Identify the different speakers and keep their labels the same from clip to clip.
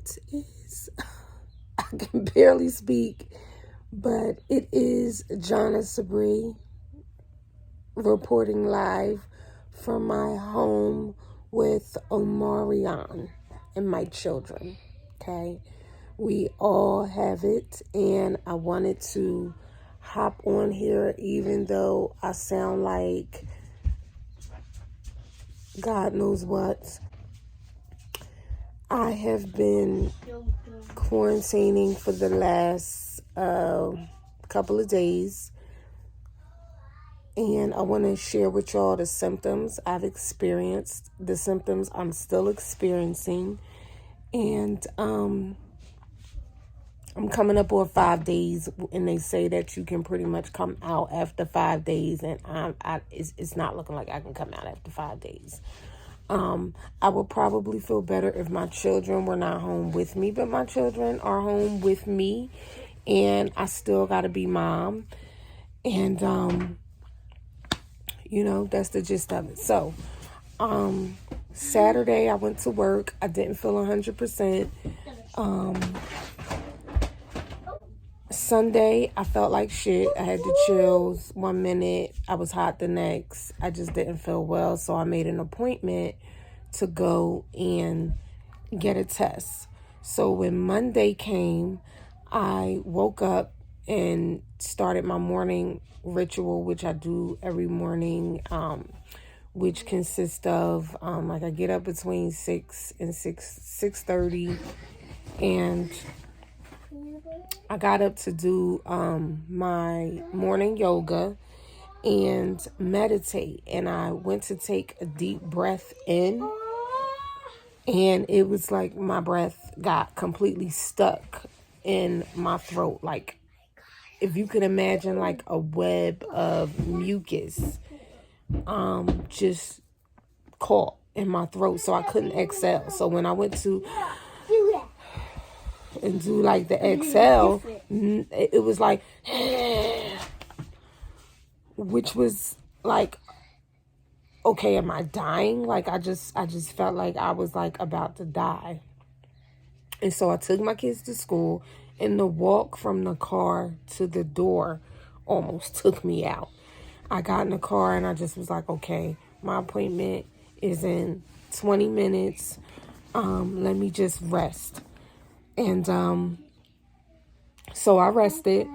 Speaker 1: It is, I can barely speak, but it is Jonna Sabri reporting live from my home with Omarion and my children. Okay, we all have it, and I wanted to hop on here even though I sound like God knows what. I have been quarantining for the last couple of days, and I want to share with y'all the symptoms I've experienced, the symptoms I'm still experiencing, and I'm coming up on 5 days, and they say that you can pretty much come out after 5 days, and it's not looking like I can come out after 5 days. I would probably feel better if my children were not home with me, but my children are home with me, and I still got to be mom. And, that's the gist of it. So, Saturday I went to work. I didn't feel 100%. Sunday, I felt like shit. I had the chills 1 minute. I was hot the next. I just didn't feel well. So I made an appointment to go and get a test. So when Monday came, I woke up and started my morning ritual, which I do every morning, which consists of, I get up between 6 and 6:30, and I got up to do my morning yoga and meditate, and I went to take a deep breath in, and it was like my breath got completely stuck in my throat, like if you could imagine like a web of mucus just caught in my throat, so I couldn't exhale. So when I went to and do like the exhale, it was like which was like, okay, am I dying? Like I just felt like I was like about to die. And so I took my kids to school, and the walk from the car to the door almost took me out. I got in the car and I just was like, okay, my appointment is in 20 minutes. Let me just rest. And so I rested.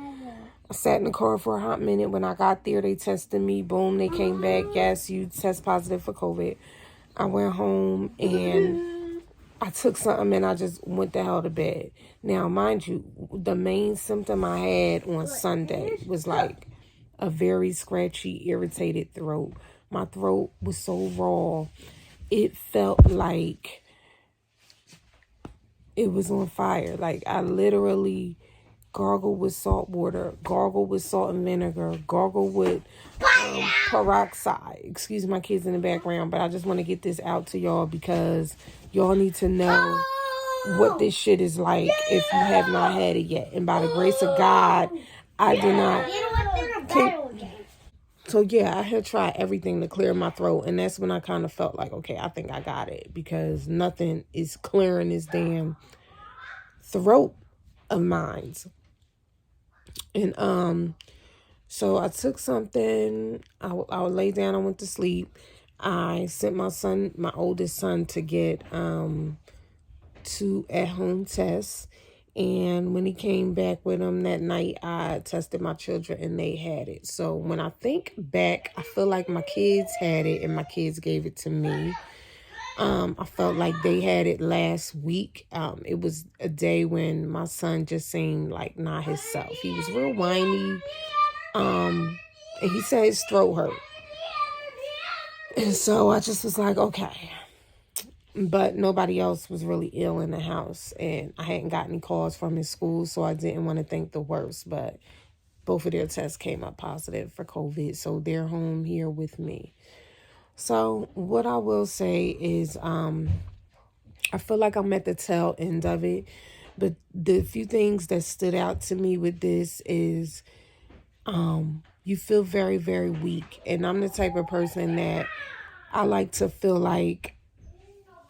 Speaker 1: I sat in the car for a hot minute. When I got there, they tested me. Boom, they came back. Yes, you test positive for COVID. I went home and I took something and I just went the hell to bed. Now, mind you, the main symptom I had on Sunday was like a very scratchy, irritated throat. My throat was so raw. It felt like it was on fire. Like I literally gargle with salt water, gargle with salt and vinegar, gargle with peroxide. Excuse my kids in the background, but I just want to get this out to y'all because y'all need to know what this shit is like if you have not had it yet. And by the grace of God, I did not. So yeah, I had tried everything to clear my throat, and that's when I kind of felt like, okay, I think I got it, because nothing is clearing this damn throat of mine. And so I took something. I would lay down. I went to sleep. I sent my oldest son, to get 2 at-home tests. And when he came back with them that night, I tested my children and they had it. So when I think back, I feel like my kids had it and my kids gave it to me. I felt like they had it last week. It was a day when my son just seemed like not himself. He was real whiny. And he said his throat hurt. And so I just was like, okay. But nobody else was really ill in the house, and I hadn't got any calls from his school, so I didn't want to think the worst. But both of their tests came up positive for COVID, so they're home here with me. So what I will say is I feel like I'm at the tail end of it, but the few things that stood out to me with this is you feel very, very weak. And I'm the type of person that I like to feel like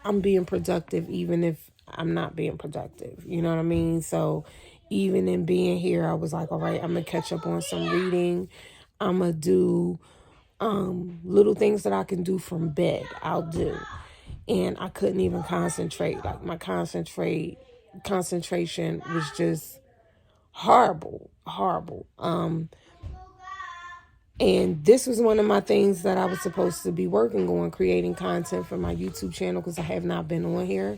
Speaker 1: I'm being productive even if I'm not being productive. You know what I mean? So even in being here, I was like, all right, I'm going to catch up on some reading. I'm going to do little things that I can do from bed. I'll do. And I couldn't even concentrate. Like my concentration was just horrible. And this was one of my things that I was supposed to be working on, creating content for my YouTube channel, because I have not been on here.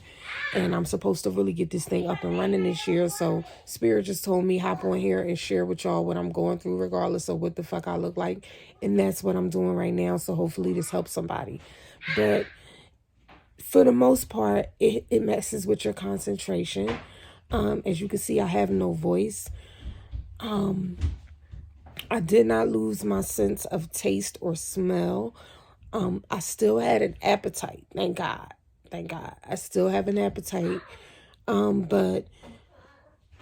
Speaker 1: And I'm supposed to really get this thing up and running this year. So Spirit just told me hop on here and share with y'all what I'm going through, regardless of what the fuck I look like. And that's what I'm doing right now. So hopefully this helps somebody. But for the most part, it messes with your concentration. As you can see, I have no voice. I did not lose my sense of taste or smell. I still had an appetite. Thank God. I still have an appetite. But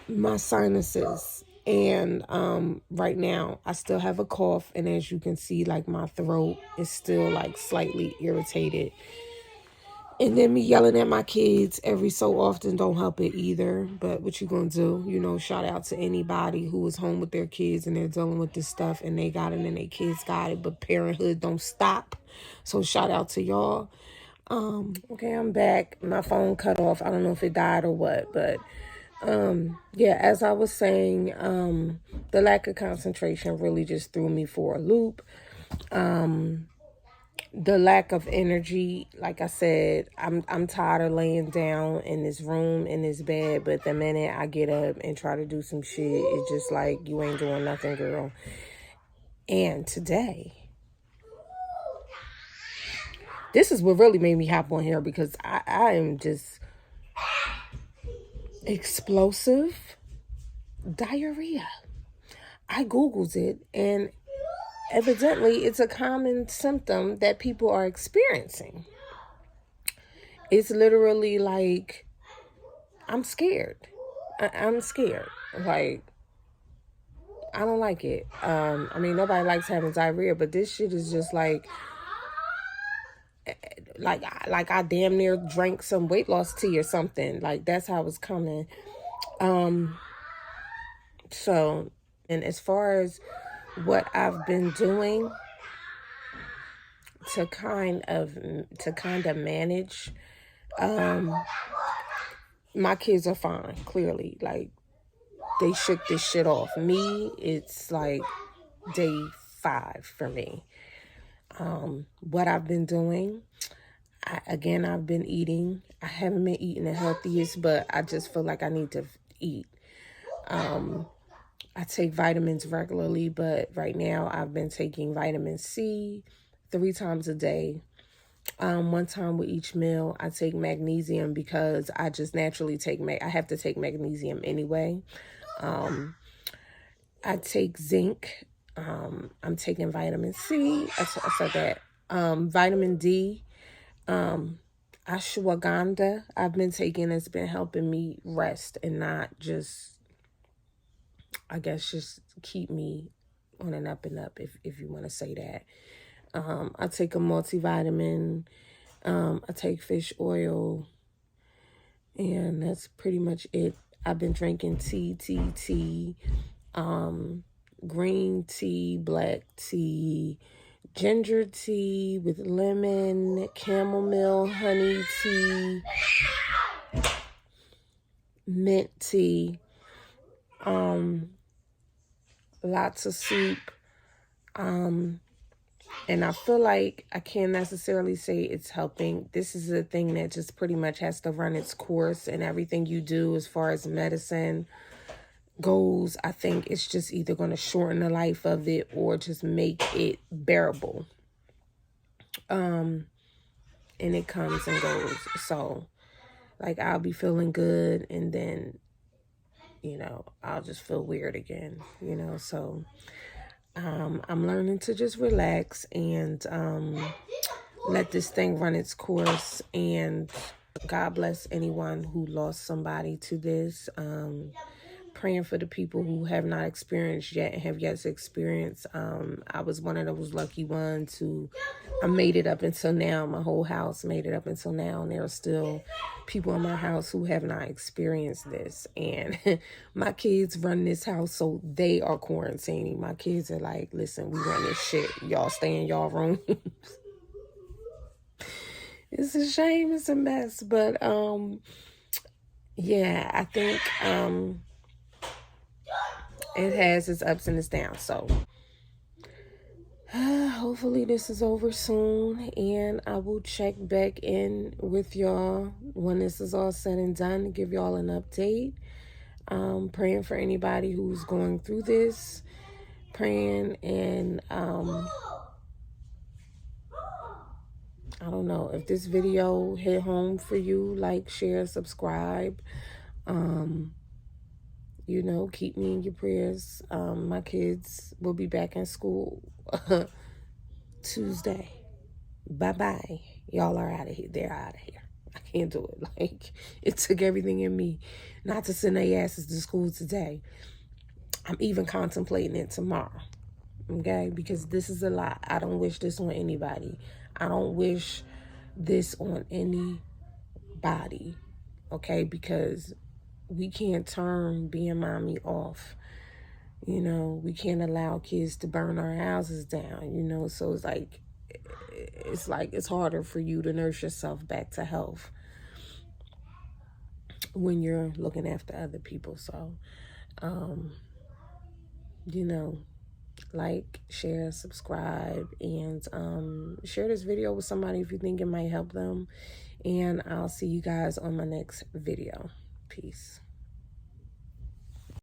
Speaker 1: my sinuses and right now I still have a cough. And as you can see, like my throat is still like slightly irritated. And then me yelling at my kids every so often don't help it either. But what you gonna do? You know, shout out to anybody who is home with their kids and they're dealing with this stuff and they got it and their kids got it. But parenthood don't stop. So shout out to y'all. Okay, I'm back. My phone cut off. I don't know if it died or what. But yeah, as I was saying, the lack of concentration really just threw me for a loop. The lack of energy, like I said, I'm tired of laying down in this room, in this bed, but the minute I get up and try to do some shit, it's just like, you ain't doing nothing, girl. And today, this is what really made me hop on here, because I am just explosive diarrhea. I Googled it, and evidently, it's a common symptom that people are experiencing. It's literally like, I'm scared. I'm scared. Like, I don't like it. I mean, nobody likes having diarrhea, but this shit is just like I damn near drank some weight loss tea or something. Like, that's how it's coming. So, and as far as what I've been doing to kind of manage, my kids are fine, clearly. Like, they shook this shit off. Me, it's like day 5 for me. What I've been doing, I've been eating. I haven't been eating the healthiest, but I just feel like I need to eat. I take vitamins regularly, but right now I've been taking vitamin C 3 times a day. 1 time with each meal. I take magnesium because I just naturally I have to take magnesium anyway. I take zinc. I'm taking vitamin C. I said that. Vitamin D. Ashwagandha I've been taking. It's been helping me rest and not just, I guess, just keep me on an up and up, if you want to say that. I take a multivitamin. I take fish oil. And that's pretty much it. I've been drinking tea, green tea, black tea, ginger tea with lemon, chamomile, honey tea, mint tea, lots of soup. And I feel like I can't necessarily say it's helping. This is a thing that just pretty much has to run its course, and everything you do as far as medicine goes, I think it's just either going to shorten the life of it or just make it bearable. And it comes and goes. So, like, I'll be feeling good, and then, you know, I'll just feel weird again, you know. So I'm learning to just relax and let this thing run its course. And God bless anyone who lost somebody to this. praying for the people who have not experienced yet and have yet to experience. I was one of those lucky ones who I made it up until now. My whole house made it up until now, and there are still people in my house who have not experienced this. And my kids run this house, so they are quarantining. My kids are like, listen, we run this shit. Y'all stay in y'all room. It's a shame. It's a mess. But yeah, I think it has its ups and its downs. So hopefully this is over soon, and I will check back in with y'all when this is all said and done to give y'all an update. Praying for anybody who's going through this, praying, and I don't know if this video hit home for you. Like, share, subscribe. You know, keep me in your prayers. My kids will be back in school Tuesday. Bye-bye. Y'all are out of here. They're out of here. I can't do it. Like, it took everything in me not to send their asses to school today. I'm even contemplating it tomorrow. Okay? Because this is a lot. I don't wish this on anybody. I don't wish this on anybody. Okay? Because we can't turn being mommy off. You know, we can't allow kids to burn our houses down, you know. So it's like it's harder for you to nurse yourself back to health when you're looking after other people. So you know, like, share, subscribe, and share this video with somebody if you think it might help them. And I'll see you guys on my next video. Peace.